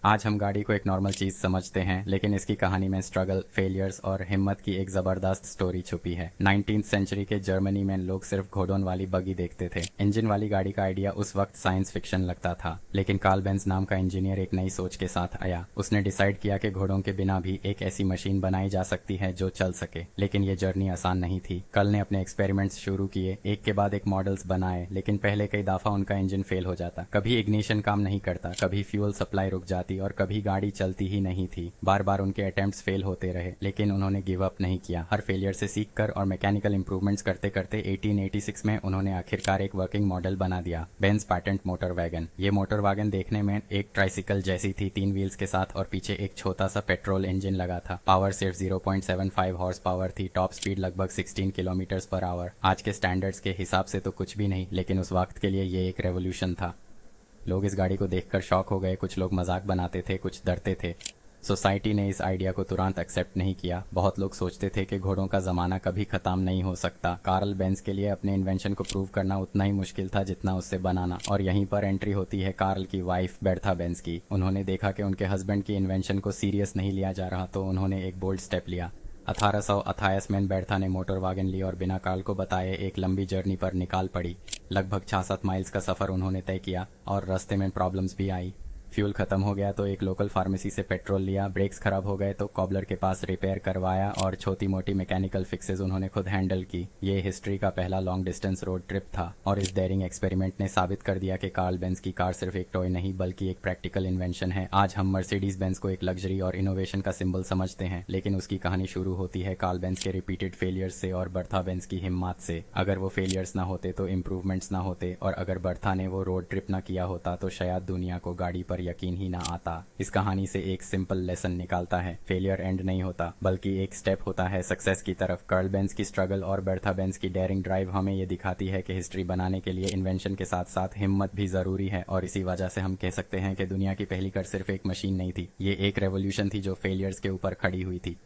आज हम गाड़ी को एक नॉर्मल चीज समझते हैं, लेकिन इसकी कहानी में स्ट्रगल, फेलियर्स और हिम्मत की एक जबरदस्त स्टोरी छुपी है। 19th सेंचुरी के जर्मनी में लोग सिर्फ घोड़ों वाली बगी देखते थे। इंजन वाली गाड़ी का आइडिया उस वक्त साइंस फिक्शन लगता था, लेकिन कार्ल बेंज नाम का इंजीनियर एक नई सोच के साथ आया। उसने डिसाइड किया कि घोड़ों के बिना भी एक ऐसी मशीन बनाई जा सकती है जो चल सके। लेकिन ये जर्नी आसान नहीं थी। कार्ल ने अपने एक्सपेरिमेंट्स शुरू किए, एक के बाद एक मॉडल्स बनाए, लेकिन पहले कई दफा उनका इंजन फेल हो जाता। कभी इग्निशन काम नहीं करता, कभी फ्यूल सप्लाई रुक जाती और कभी गाड़ी चलती ही नहीं थी। बार बार उनके अटेम्प्ट्स फेल होते रहे, लेकिन उन्होंने गिव अप नहीं किया। हर फेलियर से सीखकर और मैकेनिकल इंप्रूवमेंट्स करते करते 1886 में उन्होंने आखिरकार एक वर्किंग मॉडल बना दिया, बेंज पैटेंट मोटर वैगन। ये मोटर वैगन देखने में एक ट्राइसिकल जैसी थी, 3 व्हील्स के साथ, और पीछे एक छोटा सा पेट्रोल इंजन लगा था। पावर सिर्फ 0.75 हॉर्स पावर थी। टॉप स्पीड लगभग 16 किलोमीटर पर आवर। आज के स्टैंडर्ड्स के हिसाब से तो कुछ भी नहीं, लेकिन उस वक्त के लिए ये एक रेवोल्यूशन था। लोग इस गाड़ी को देखकर शॉक हो गए। कुछ लोग मजाक बनाते थे, कुछ डरते थे। सोसाइटी ने इस आइडिया को तुरंत एक्सेप्ट नहीं किया। बहुत लोग सोचते थे कि घोड़ों का जमाना कभी खत्म नहीं हो सकता। कार्ल बेंज के लिए अपने इन्वेंशन को प्रूव करना उतना ही मुश्किल था जितना उससे बनाना। और यहीं पर एंट्री होती है कार्ल की वाइफ बेर्था बेंज की। उन्होंने देखा कि उनके हस्बैंड की इन्वेंशन को सीरियस नहीं लिया जा रहा, तो उन्होंने एक बोल्ड स्टेप लिया। 1828 में बेर्था ने मोटर वैगन ली और बिना कार्ल को बताए एक लंबी जर्नी पर निकाल पड़ी। लगभग 66 माइल्स का सफर उन्होंने तय किया और रास्ते में प्रॉब्लम्स भी आई। फ्यूल खत्म हो गया तो एक लोकल फार्मेसी से पेट्रोल लिया, ब्रेक्स खराब हो गए तो कॉबलर के पास रिपेयर करवाया, और छोटी मोटी मैकेनिकल फिक्सेस उन्होंने खुद हैंडल की। ये हिस्ट्री का पहला लॉन्ग डिस्टेंस रोड ट्रिप था, और इस डेयरिंग एक्सपेरिमेंट ने साबित कर दिया कि कार्ल बेंज की कार सिर्फ एक टॉय नहीं बल्कि एक प्रैक्टिकल इन्वेंशन है। आज हम मर्सिडीज बेंज को एक लग्जरी और इनोवेशन का सिंबल समझते हैं, लेकिन उसकी कहानी शुरू होती है कार्ल बेंज के रिपीटेड फेलियर्स से और बर्था बेंज की हिम्मत से। अगर वो फेलियर्स ना होते तो इम्प्रूवमेंट्स ना होते, और अगर बर्था ने वो रोड ट्रिप ना किया होता तो शायद दुनिया को गाड़ी पर यकीन ही ना आता। इस कहानी से एक सिंपल लेसन निकालता है, फेलियर एंड नहीं होता बल्कि एक स्टेप होता है सक्सेस की तरफ। कार्ल बेंज की स्ट्रगल और बर्था बेंज की डेयरिंग ड्राइव हमें ये दिखाती है कि हिस्ट्री बनाने के लिए इन्वेंशन के साथ साथ हिम्मत भी जरूरी है। और इसी वजह से हम कह सकते हैं कि दुनिया की पहली कार सिर्फ एक मशीन नहीं थी, ये एक रेवोल्यूशन थी जो फेलियर्स के ऊपर खड़ी हुई थी।